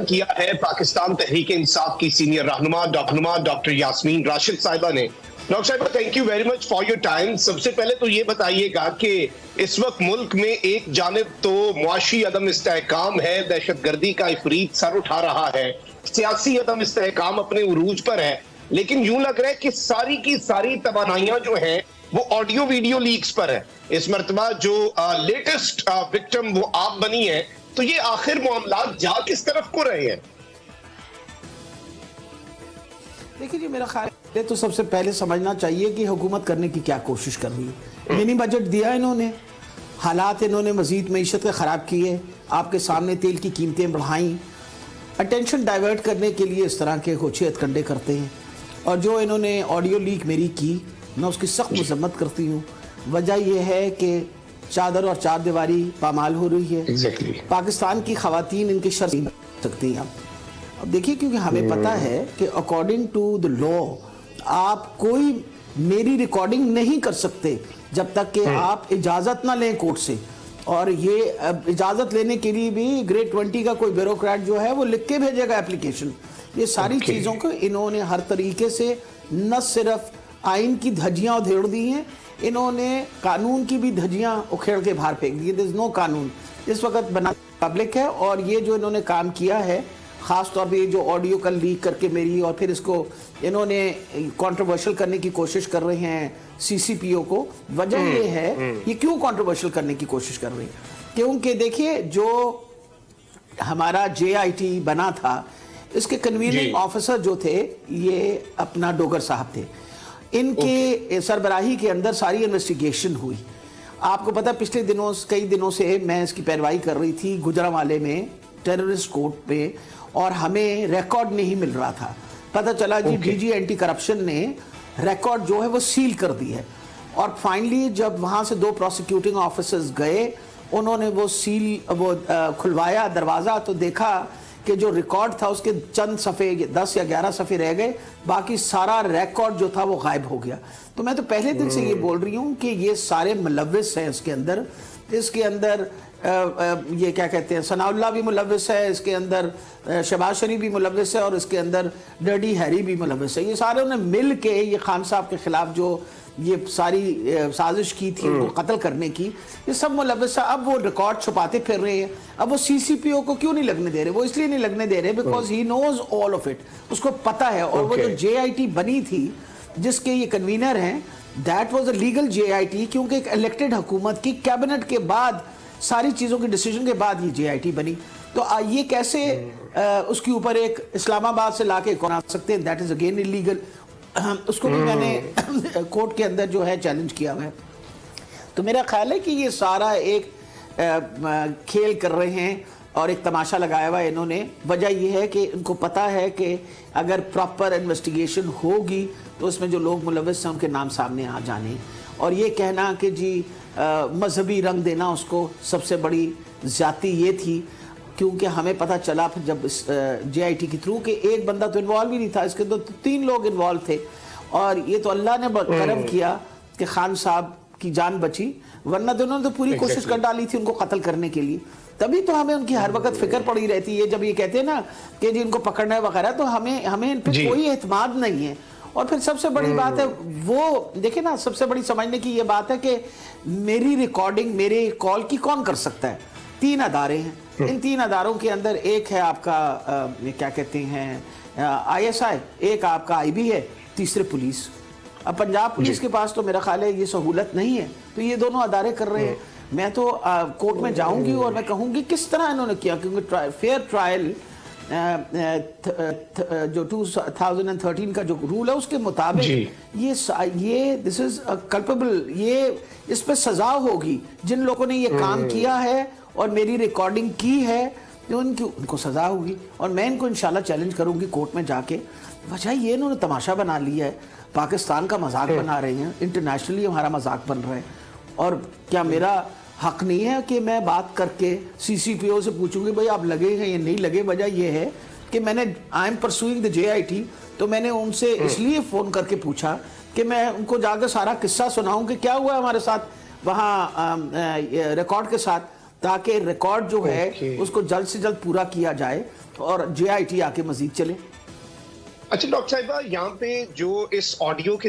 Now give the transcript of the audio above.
किया है पाकिस्तान तहरीक इंसाफ की सीनियर रहनुमा डॉक्टर यास्मीन राशिद साहिबा ने। डॉक्टर साहिबा, thank you very much for your time. सबसे पहले तो ये बताइएगा कि इस वक्त मुल्क में एक जानिब तो मुआशी अदम इस्तेहकाम है, दहशतगर्दी का इफरीत सर उठा रहा है, सियासी अदम इस्तेहकाम अपने उरूज पर है, लेकिन यूं लग रहा है कि सारी की सारी तवानाइयां जो हैं वो ऑडियो वीडियो लीक्स पर है। इस मर्तबा जो लेटेस्ट विक्टिम वो आप बनी है, तो ये आखिर मामला जा किस तरफ को रहे हैं? देखिए जी, मेरा ख्याल है तो सबसे पहले समझना चाहिए कि हुकूमत करने की क्या कोशिश कर रही है। मिनी बजट दिया इन्होंने, हालात इन्होंने मजीद मीशत के ख़राब किए, आपके सामने तेल की कीमतें बढ़ाई, अटेंशन डाइवर्ट करने के लिए इस तरह के होछे हथकंडे करते हैं। और जो इन्होंने ऑडियो लीक मेरी की, मैं उसकी सख्त मजम्मत करती हूँ। वजह यह है कि चादर और चार दीवारी पामाल हो रही है। पाकिस्तान की खवातीन इनकी शर्त नहीं सकती हैं। अब देखिए, क्योंकि हमें पता है कि अकॉर्डिंग टू द लॉ आप कोई मेरी रिकॉर्डिंग नहीं कर सकते जब तक कि आप इजाज़त ना लें कोर्ट से। और ये इजाज़त लेने के लिए भी ग्रेड 20 का कोई ब्यूरोक्रेट जो है वो लिख के भेजेगा एप्लीकेशन। ये सारी चीज़ों को इन्होंने हर तरीके से न सिर्फ आइन की धज्जियाँ उधेड़ दी हैं, इन्होंने कानून की भी धज्जियाँ उखेड़ के बाहर फेंक दी। दिस नो कानून इस वक्त बना पब्लिक है। और ये जो इन्होंने काम किया है, ख़ास तौर पे जो ऑडियो कल लीक करके मेरी, और फिर इसको इन्होंने कंट्रोवर्शियल करने की कोशिश कर रहे हैं सीसीपीओ को। वजह ये है, ये क्यों कंट्रोवर्शियल करने की कोशिश कर रहे हैं? क्योंकि देखिए, जो हमारा JIT बना था, इसके कन्वीनिंग ऑफिसर जो थे ये अपना डोगर साहब थे। इनके सरबराही के अंदर सारी इन्वेस्टिगेशन हुई। आपको पता, पिछले दिनों कई दिनों से मैं इसकी पैरवाई कर रही थी गुजरांवाले में टेररिस्ट कोर्ट पे, और हमें रिकॉर्ड नहीं मिल रहा था। पता चला जी DG एंटी करप्शन ने रिकॉर्ड जो है वो सील कर दी है। और फाइनली जब वहाँ से 2 प्रोसिक्यूटिंग ऑफिसर्स गए, उन्होंने वो सील खुलवाया दरवाज़ा, तो देखा कि जो रिकॉर्ड था उसके चंद सफ़े 10 या 11 सफ़े रह गए, बाकी सारा रिकॉर्ड जो था वो गायब हो गया। तो मैं तो पहले दिन से ये बोल रही हूँ कि ये सारे मुलव्विस हैं इसके अंदर। ये क्या कहते हैं, सनाउल्लाह भी मुलव्विस है इसके अंदर, शहबाज शरीफ भी मुलव्विस है, और इसके अंदर डर्टी हैरी भी मुलव्विस है। ये सारे ने मिल के ये खान साहब के खिलाफ जो ये सारी साजिश की थी उनको कत्ल करने की, ये सब मुलव्विस है। अब वो रिकॉर्ड छुपाते फिर रहे हैं। अब वो CCPO को क्यों नहीं लगने दे रहे? वो इसलिए नहीं लगने दे रहे because he knows all of it, उसको पता है। और वो जो JIT बनी थी जिसके ये कन्वीनर हैं, that was a legal JIT, क्योंकि एक इलेक्टेड हुकूमत की कैबिनेट के बाद सारी चीज़ों के डिसीजन के बाद ये JIT बनी। तो ये कैसे उसके ऊपर एक इस्लामाबाद से लाके बना सकते हैं? That is again illegal. उसको भी मैंने कोर्ट के अंदर जो है चैलेंज किया हुआ है। तो मेरा ख्याल है कि ये सारा एक खेल कर रहे हैं और एक तमाशा लगाया हुआ है इन्होंने। वजह यह है कि इनको पता है कि अगर प्रॉपर इन्वेस्टिगेशन होगी तो उसमें जो लोग मुलव्विस हैं उनके नाम सामने आ जाने। और ये कहना कि जी मजहबी रंग देना उसको, सबसे बड़ी ज़्यादती ये थी, क्योंकि हमें पता चला फिर जब JIT के थ्रू कि एक बंदा तो इन्वॉल्व ही नहीं था, इसके अंदर तो 3 लोग इन्वॉल्व थे। और ये तो अल्लाह ने करम किया कि खान साहब की जान बची, वरना तो उन्होंने तो पूरी कोशिश कर डाली थी उनको कत्ल करने के लिए। तभी तो हमें उनकी हर वक्त फिक्र पड़ी रहती है जब ये कहते हैं ना कि जी इनको पकड़ना है वगैरह, तो हमें इन पर कोई एतमाद नहीं है। और फिर सबसे बड़ी बात है वो देखिए ना, सबसे बड़ी समझने की ये बात है कि मेरी रिकॉर्डिंग, मेरे कॉल की कौन कर सकता है? 3 अदारे हैं। इन 3 अदारों के अंदर एक है आपका क्या कहते हैं ISI, एक आपका IB है, तीसरे पुलिस। अब पंजाब पुलिस के पास तो मेरा ख्याल है ये सहूलत नहीं है, तो ये दोनों अदारे कर रहे हैं। मैं तो कोर्ट में जाऊंगी और मैं कहूंगी किस तरह इन्होंने किया, क्योंकि फेयर ट्रायल जो 2013 का जो रूल है उसके मुताबिक ये दिस इज कल्पेबल, ये इस पे सजा होगी। जिन लोगों ने ये काम किया है और मेरी रिकॉर्डिंग की है, तो उनको सजा होगी। और मैं इनको इंशाल्लाह चैलेंज करूंगी कोर्ट में जाके। वजह ये इन्होंने तमाशा बना लिया है, पाकिस्तान का मजाक बना रहे हैं, इंटरनेशनली हमारा मजाक बन रहा है। और क्या मेरा हक नहीं है कि मैं बात करके CCPO से पूछूंगी भाई आप लगे हैं या नहीं लगे? वजह यह है कि मैंने I am pursuing the JIT, तो मैंने उनसे इसलिए फ़ोन करके पूछा कि मैं उनको जाकर सारा किस्सा सुनाऊं कि क्या हुआ हमारे साथ वहाँ रिकॉर्ड के साथ, ताकि रिकॉर्ड जो है उसको जल्द से जल्द पूरा किया जाए। और JIT आके मजीद चले। अच्छा डॉक्टर साहिबा, यहाँ पे जो इस ऑडियो के